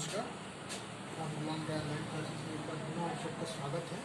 नमस्कार। गुलाम राय live classes में एक बार पुनः आप सबका स्वागत है।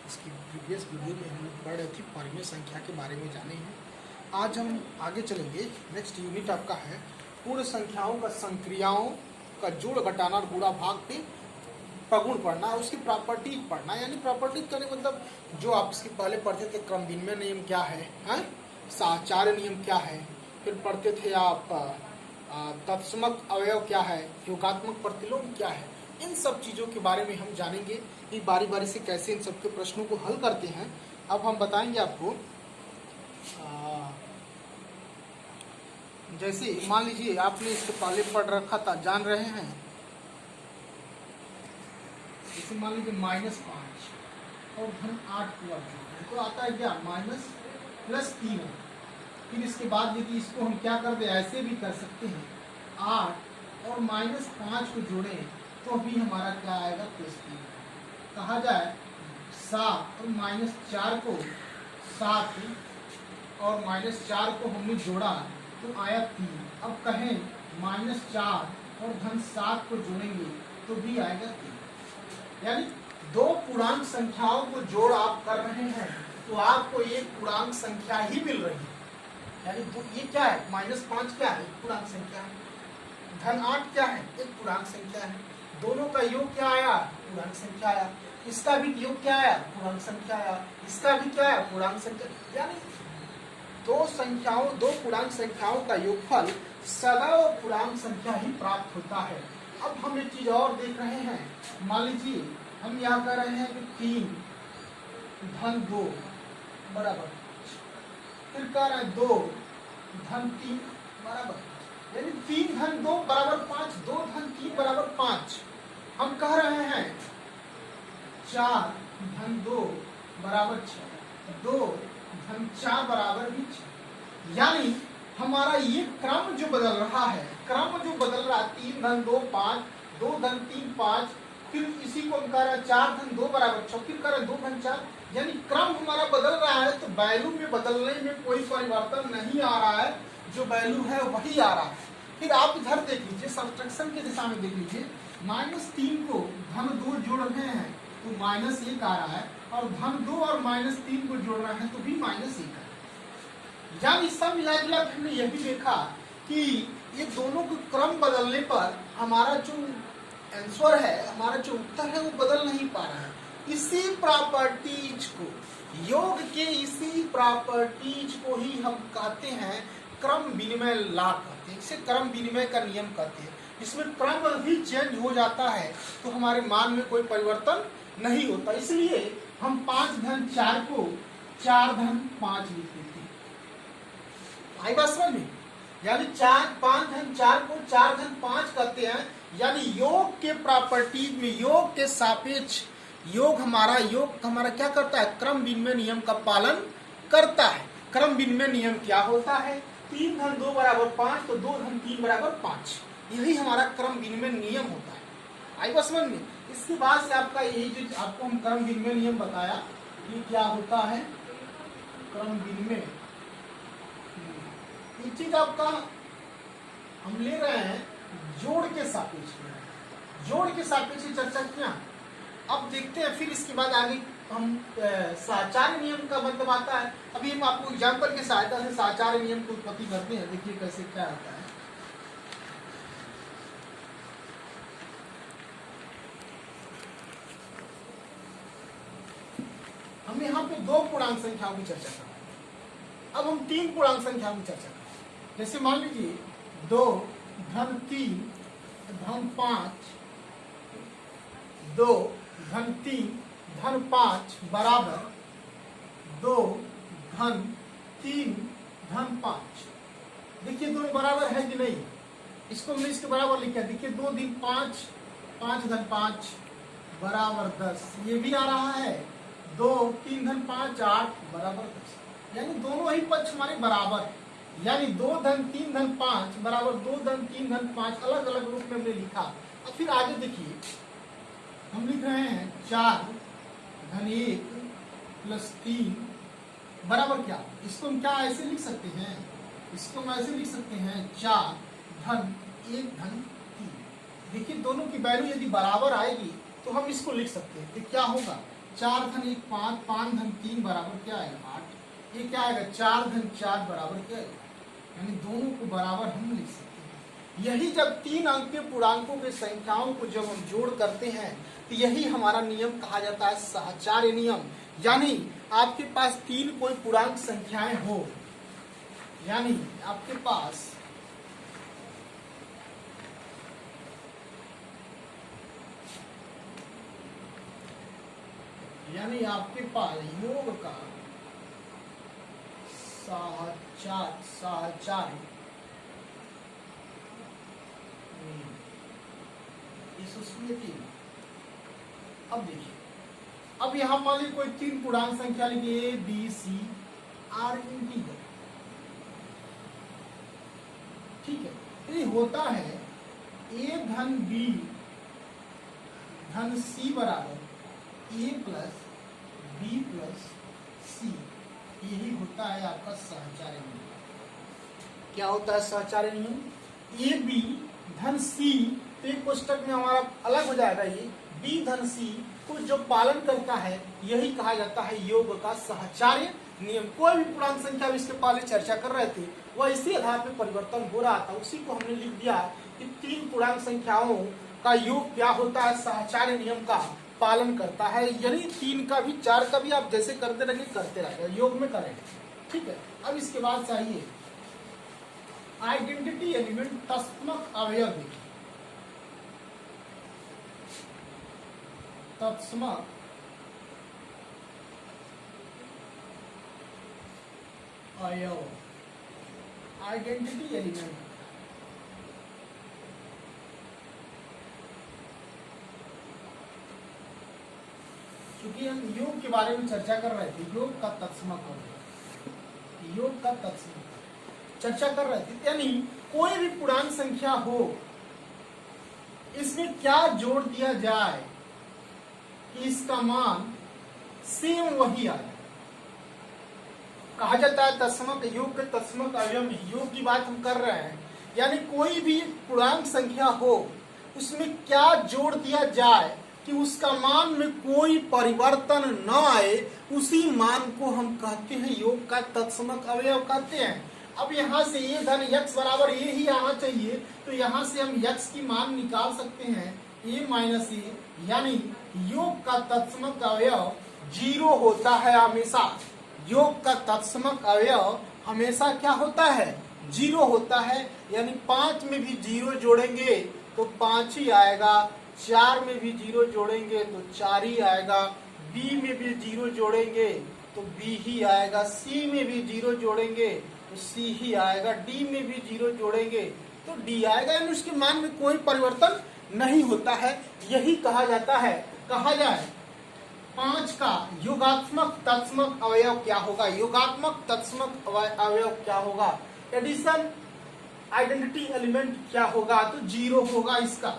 इसकी प्रीवियस वीडियो में हम लोग पढ़ रहे थे परिमेय संख्या के बारे में जाने हैं। आज हम आगे चलेंगे। नेक्स्ट यूनिट आपका है पूर्ण संख्याओं का संक्रियाओं का जोड़ घटाना और गुणा भाग पे प्रगुण पढ़ना, उसकी प्रॉपर्टी पढ़ना। यानी प्रॉपर्टी करने मतलब जो आप इसके पहले पढ़ते थे क्रम विनिमय नियम क्या है, साचार्य नियम क्या है, फिर पढ़ते थे आप तत्समक अवयव क्या है, योगात्मक प्रतिलोम क्या है। इन सब चीज़ों के बारे में हम जानेंगे कि बारी बारी से कैसे इन सब के प्रश्नों को हल करते हैं। अब हम बताएंगे आपको। जैसे मान लीजिए आपने इसके पहले पढ़ रखा था, जान रहे हैं। जैसे मान लीजिए -5 और -8 पूरा तो आता है क्या, -+3। फिर इसके बाद यदि इसको हम क्या कर दे, ऐसे भी कर सकते हैं, 8 और -5 को जोड़ें तो भी हमारा क्या आएगा, +3। कहा जाए 7 और -4 को 7 और -4 को हमने जोड़ा तो आया 3। अब कहें -4 और -7 को जोड़ेंगे तो भी आएगा 3। यानी दो पूर्णांक संख्याओं को जोड़ आप कर रहे हैं तो आपको एक पूर्णांक संख्या ही मिल रही है। यानी ये क्या है, -5 क्या है, एक पूर्णांक संख्या है। -8 क्या है, एक पूर्णांक संख्या है। दोनों का योग क्या आया, पूर्णांक संख्या आया। इसका भी योग क्या आया, पूर्णांक संख्या आया। इसका भी क्या है, पूर्णांक संख्या। यानी दो पूर्णांक संख्याओं का योगफल सदा पूर्णांक संख्या ही प्राप्त होता है। अब हम एक चीज और देख रहे हैं। मान लीजिए हम यहाँ कर रहे हैं कि 3 धन 2 बराबर, फिर कह रहे हैं 2 धन 3 बराबर, यानी 3 धन 2 बराबर 5, 2 धन 3 बराबर 5। हम कह रहे हैं 4 धन 2 बराबर 6, 2 धन 4 बराबर भी 6। यानी हमारा ये क्रम जो बदल रहा है, 3 धन 2 5, 2 धन 3 5, फिर इसी को हम कह रहे हैं 4 धन 2 बराबर 6, फिर कह रहे हैं 2 धन 4। यानी क्रम हमारा बदल रहा है तो वैल्यू में बदलने में कोई परिवर्तन नहीं आ रहा है, जो वैल्यू है वही आ रहा है। फिर आप इधर देख लीजिए, सब्ट्रैक्शन की दिशा में देख लीजिए, -3 को धन 2 जोड़ रहे हैं तो -1 आ रहा है, और धन 2 और -3 को जोड़ रहे हैं तो भी -1 आ रहा है। यानी सब मिला जुला हमने यह भी देखा कि ये दोनों के क्रम बदलने पर हमारा जो आंसर है, हमारा जो उत्तर है वो बदल नहीं पा रहा है। इसी प्रॉपर्टीज को, योग के इसी प्रॉपर्टीज को ही हम कहते हैं क्रम विनिमय लॉ कहते हैं। इसे क्रम विनिमय का नियम कहते हैं। इसमें क्रम भी चेंज हो जाता है तो हमारे मान में कोई परिवर्तन नहीं होता। इसलिए हम 5 धन 4 को 4 धन 5 लिख देते हैं। आई बात समझ में? यानी 5 धन 4 को 4 धन 5 कहते हैं। यानी योग के प्रॉपर्टीज में, योग के सापेक्ष योग हमारा क्या करता है, क्रम विनिमय नियम का पालन करता है। क्रम विनिमय नियम क्या होता है, 3 धन 2 बराबर 5 तो 2 धन 3 बराबर 5। यही हमारा क्रम विनिमय नियम होता है। आई बात समझ में? इसके बाद से आपका यही जो आपको हम क्रम विनिमय नियम बताया, ये क्या होता है, क्रम विनिमय। ये चीज आपका हम ले रहे हैं जोड़ के सापेक्ष में, जोड़ के सापेक्ष की चर्चा किया। अब देखते हैं फिर इसके बाद आगे हम साचार्य नियम का मतलब आता है। अभी हम आपको एग्जाम्पल की सहायता से साचार्य नियम की उत्पत्ति करते हैं। देखिए कैसे क्या होता है। हम यहाँ पे 2 पूर्णांक संख्याओं की चर्चा कर रहे हैं। अब हम 3 पूर्णांक संख्याओं की चर्चा करें। जैसे मान लीजिए 2 धन 3 धन 5, 2 धन 3 धन 5 बराबर 2 धन 3 धन 5। देखिए दोनों बराबर है कि नहीं, इसको हमने इसके बराबर लिखा। देखिए 2 दिन 5, 5 धन 5 बराबर 10, ये भी आ रहा है। 2 3 धन 5 8 बराबर 10। यानी दोनों ही पक्ष हमारे बराबर है। यानी 2 धन 3 धन 5 बराबर 2 धन 3 धन 5 अलग अलग रूप में हमने लिखा। अब फिर आगे देखिए हम लिख रहे हैं 4 धन 1 प्लस 3 बराबर क्या, इसको हम क्या ऐसे लिख सकते हैं, इसको हम ऐसे लिख सकते हैं 4 धन 1 धन 3। देखिए दोनों की वैल्यू यदि बराबर आएगी तो हम इसको लिख सकते हैं कि क्या होगा, 4 धन 1 5, 5 धन 3 बराबर क्या आएगा 8, ये क्या आएगा 4 धन 4 बराबर क्या आएगा, यानी दोनों को बराबर हम लिख सकते हैं। यही जब 3 अंक के पूर्णांकों के संख्याओं को जब हम जोड़ करते हैं तो यही हमारा नियम कहा जाता है साहचर्य नियम। यानी आपके पास 3 कोई पूर्णांक संख्याएं हो, यानी आपके पास योग का साहचर्य इस उसमें 3। अब देखिए, अब यहां मान लीजिए कोई 3 पूर्णांक संख्या लिखिए A B C R integer, ठीक है। तो ये होता है A धन B धन C बराबर A plus B plus C, यही होता है आपका साहचर्य नियम। क्या होता है साहचर्य नियम, A B धन C, तो एक कोष्टक में हमारा अलग हो जाएगा, ये B धन C को जो पालन करता है यही कहा जाता है योग का साहचर्य नियम। कोई भी पूर्णांक संख्या इसके पहले चर्चा कर रहे थे वह इसी आधार पर परिवर्तन हो रहा था, उसी को हमने लिख दिया कि 3 पूर्णांक संख्याओं का योग क्या होता है साहचर्य नियम का पालन करता है, यानी 3 का भी 4 का भी आप जैसे करते रहिए योग में करें, ठीक है। अब इसके बाद चाहिए आइडेंटिटी एलिमेंट तत्समक अवयव देखिए, तत्समक अवयव आइडेंटिटी एलिमेंट, क्योंकि हम योग के बारे में चर्चा कर रहे थे, योग का तत्समक अवयव, योग का तत्समक चर्चा कर रहे थे, यानी कोई भी पूर्णांक संख्या हो इसमें क्या जोड़ दिया जाए कि इसका मान सेम वही आए, कहा जाता है तत्समक। योग के तत्समक अवयव में योग की बात हम कर रहे हैं, यानी कोई भी पूर्णांक संख्या हो उसमें क्या जोड़ दिया जाए कि उसका मान में कोई परिवर्तन न आए, उसी मान को हम कहते हैं योग का तत्समक अवयव कहते हैं। अब यहाँ से a धन x बराबर a ही आना चाहिए, तो यहाँ से हम x की मान निकाल सकते हैं a माइनस a, यानी योग का तत्समक अवयव 0 होता है हमेशा। योग का तत्समक अवयव हमेशा क्या होता है 0 होता है, यानी 5 में भी 0 जोड़ेंगे तो 5 ही आएगा, 4 में भी 0 जोड़ेंगे तो 4 ही आएगा, B में भी 0 जोड़ेंगे तो B ही आएगा, C में भी 0 जोड़ेंगे तो C ही आएगा, D में भी 0 जोड़ेंगे तो D आएगा, यानी उसके मान में कोई परिवर्तन नहीं होता है। यही कहा जाता है, कहा जाए 5 का योगात्मक तत्समक अवयव क्या होगा, योगात्मक तत्समक अवयव क्या होगा, एडिशन आइडेंटिटी एलिमेंट क्या होगा, तो 0 होगा इसका,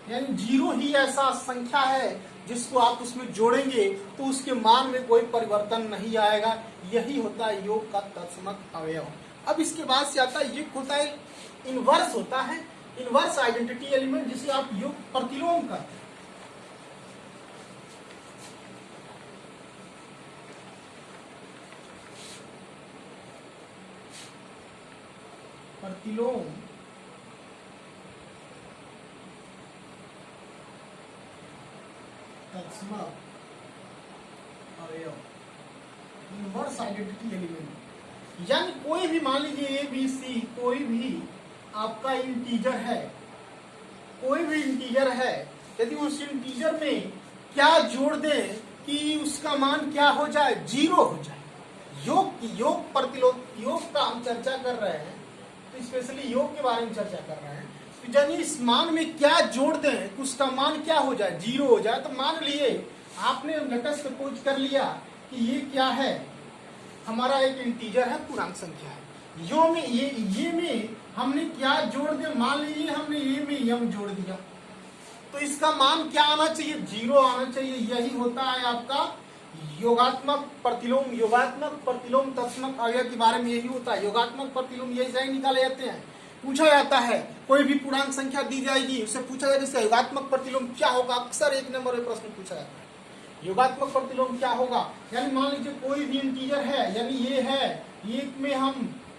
यानी 0 ही ऐसा संख्या है जिसको आप उसमें जोड़ेंगे तो उसके मान में कोई परिवर्तन नहीं आएगा। यही होता है योग का तत्समक अवयव। अब इसके बाद से आता है, ये होता है इनवर्स, होता है इनवर्स आइडेंटिटी एलिमेंट, जिसे आप योग प्रतिलोम करते हैं। प्रतिलोम तत्समक अवयव, इनवर्स आइडेंटिटी एलिमेंट, यानी कोई भी मान लीजिए ए बी सी कोई भी आपका इंटीजर है, कोई भी इंटीजर है, यदि उस इंटीजर में क्या जोड़ दें कि उसका मान क्या हो जाए 0 हो जाए। योग प्रतिलोम, योग का हम चर्चा कर रहे हैं तो स्पेशली योग के बारे में चर्चा कर रहे हैं, तो यानी इस मान में क्या जोड़ दें कि उसका मान क्या हो जाए 0 हो जाए। तो मान लिए आपने लेटेस्ट सपोज कर लिया कि ये क्या है, हमारा एक इंटीजर है, पूर्णांक संख्या है, ये में हमने क्या जोड़ दिया, मान लीजिए हमने ये में यम जोड़ दिया तो इसका मान क्या आना चाहिए 0 आना चाहिए। यही होता है आपका योगात्मक प्रतिलोम। योगात्मक प्रतिलोम तत्समक अवयव के बारे में यही होता है, योगात्मक प्रतिलोम यही सही निकाले जाते हैं। पूछा जाता है, कोई भी पूर्णांक संख्या दी जाएगी, उससे पूछा जाएगा इसका योगात्मक प्रतिलोम क्या होगा। अक्सर 1 नंबर में प्रश्न पूछा जाता है योगात्मक प्रतिलोम क्या होगा। यानी मान लीजिए कोई भी इंटीजर है, यानी ये है, एक में हम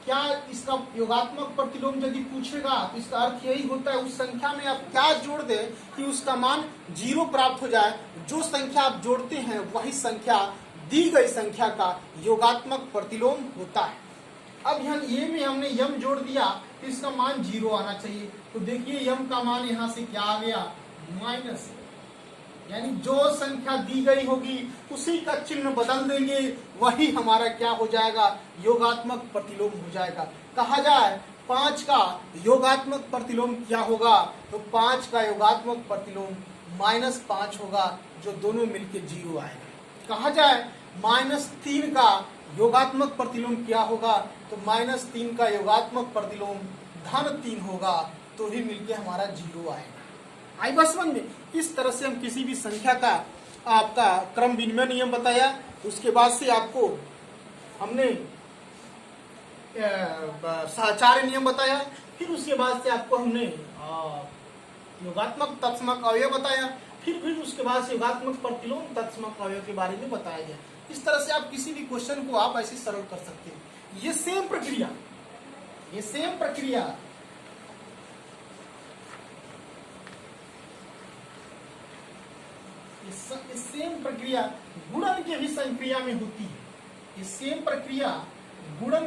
क्या इसका योगात्मक प्रतिलोम यदि पूछेगा तो इसका अर्थ यही होता है उस संख्या में आप क्या जोड़ दें कि उसका मान 0 प्राप्त हो जाए। जो संख्या आप जोड़ते हैं वही संख्या दी गई संख्या का योगात्मक प्रतिलोम होता है। अब यहाँ ये में हमने यम जोड़ दिया तो इसका मान 0 आना चाहिए। तो देखिए यम का मान यहाँ से क्या आ गया, माइनस, यानी जो संख्या दी गई होगी उसी का चिन्ह बदल देंगे, वही हमारा क्या हो जाएगा, योगात्मक प्रतिलोम हो जाएगा। कहा जाए 5 का योगात्मक प्रतिलोम क्या होगा, तो 5 का योगात्मक प्रतिलोम -5 होगा, जो दोनों मिलके 0 आएगा। कहा जाए -3 का योगात्मक प्रतिलोम क्या होगा, तो -3 का योगात्मक प्रतिलोम -3 होगा, तो ही मिलके हमारा 0 आएगा। आई बात समझ में। इस तरह से हम किसी भी संख्या का आपका क्रम विनिमय नियम बताया। उसके बाद से आपको हमने सहचार्य नियम बताया। फिर उसके बाद से आपको हमने योगात्मक तत्समक अवयव बताया। फिर उसके बाद से योगात्मक प्रतिलोम तत्समक अवयव के बारे में बताया गया। इस तरह से आप किसी भी क्वेश्चन को आप ऐसे सरल कर सकते हैं। ये सेम प्रक्रिया सेम प्रक्रिया गुणन के भी संक्रिया में होती है। ये सेम प्रक्रिया गुणन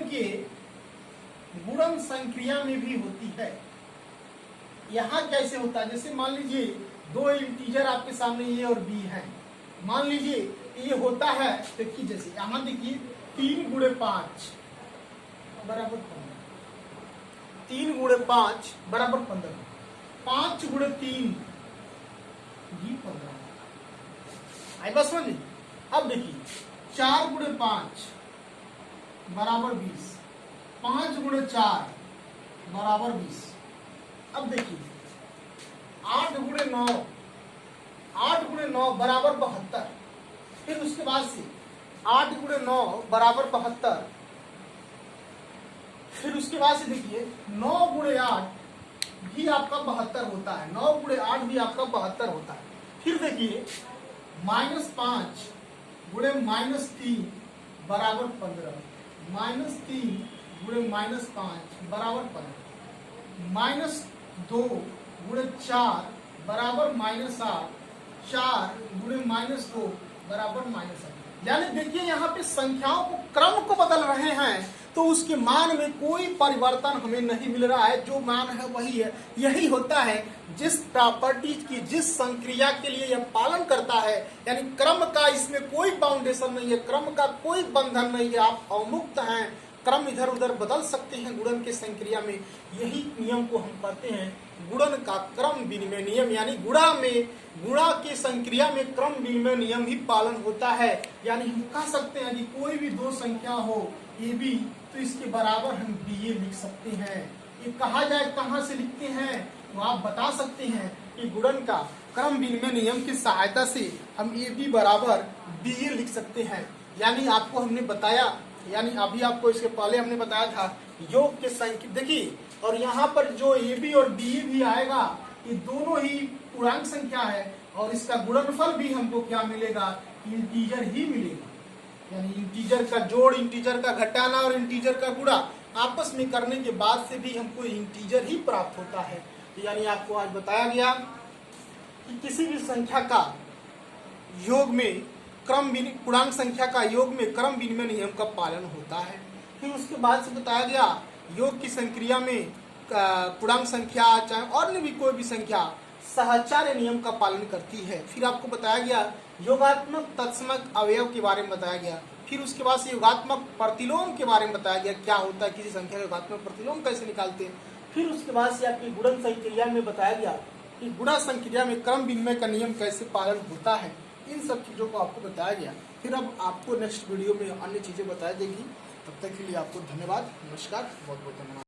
संक्रिया में भी होती है। यहाँ कैसे होता है, जैसे मान लीजिए 2 इंटीजर आपके सामने ए और बी हैं। मान लीजिए ये होता है, देखिए जैसे यहाँ देखिए 3 गुणे 5 बराबर 15, 3 गुणे 5 बराबर 15, 5 गुणे 3 भी 15। आई बस समझ। अब देखिए 4 गुणे 5 बराबर 20, 5 गुणे 4 बराबर 20। अब देखिए 8 गुणे 9 बराबर 72। फिर उसके बाद से 8 गुणे 9 बराबर 72। फिर उसके बाद से देखिए 9 गुणे 8 भी आपका 72 होता है, 9 गुणे 8 भी आपका 72 होता है। फिर देखिए -5 गुणे -3 बराबर 15, -3 गुणे -5 बराबर 15, -2 गुणे 4 बराबर -8, 4 गुणे -2 बराबर -8। यानी देखिए यहाँ पे संख्याओं को क्रम को बदल रहे हैं, तो उसके मान में कोई परिवर्तन हमें नहीं मिल रहा है, जो मान है वही है। यही होता है जिस प्रॉपर्टीज की जिस संक्रिया के लिए यह पालन करता है, यानी क्रम का इसमें कोई बाउंडेशन नहीं है, क्रम का कोई बंधन नहीं है, आप अवमुक्त हैं, क्रम इधर उधर बदल सकते हैं गुणन के संक्रिया में। यही नियम को हम कहते हैं गुणन का क्रम विनिमय नियम। यानी गुणा के संक्रिया में क्रम विनिमय नियम ही पालन होता है। यानी हम कह सकते हैं कि कोई भी 2 संख्या हो ए बी, तो इसके बराबर हम बी ए लिख सकते हैं। ये कहा जाए कहाँ से लिखते हैं, तो आप बता सकते हैं कि गुणन का क्रम विनिमय नियम की सहायता से हम ए बी बराबर बी ए लिख सकते हैं। यानी आपको हमने बताया, यानी अभी आपको इसके पहले हमने बताया था योग के संख्या देखिए, और यहाँ पर जो ए बी और बी ए भी आएगा, ये दोनों ही पूर्णांक संख्या है, और इसका गुणनफल भी हमको क्या मिलेगा, इंटीजर ही मिलेगा। यानी इंटीजर का जोड़, इंटीजर का घटाना और इंटीजर का गुणा आपस में करने के बाद से भी हमको इंटीजर ही प्राप्त होता है। यानी आपको आज बताया गया कि किसी भी संख्या का योग में पूर्णांक संख्या का योग में क्रम विनिमय नियम का पालन होता है। फिर उसके बाद से बताया गया योग की संक्रिया में पूर्णांक संख्या चाहे और भी कोई भी संख्या सहचार्य नियम का पालन करती है। फिर आपको बताया गया योगात्मक तत्समक अवयव के बारे में बताया गया। फिर उसके बाद से योगात्मक प्रतिलोम के बारे में बताया गया, क्या होता है किसी संख्या का योगात्मक प्रतिलोम कैसे निकालते हैं। फिर उसके बाद से आपकी गुणन संक्रिया में बताया गया कि गुणा संक्रिया में क्रम विनिमय का नियम कैसे पालन होता है। इन सब चीज़ों को आपको बताया गया। फिर अब आपको नेक्स्ट वीडियो में अन्य चीज़ें बताई जाएगी। तब तक के लिए आपको धन्यवाद, नमस्कार, बहुत बहुत धन्यवाद।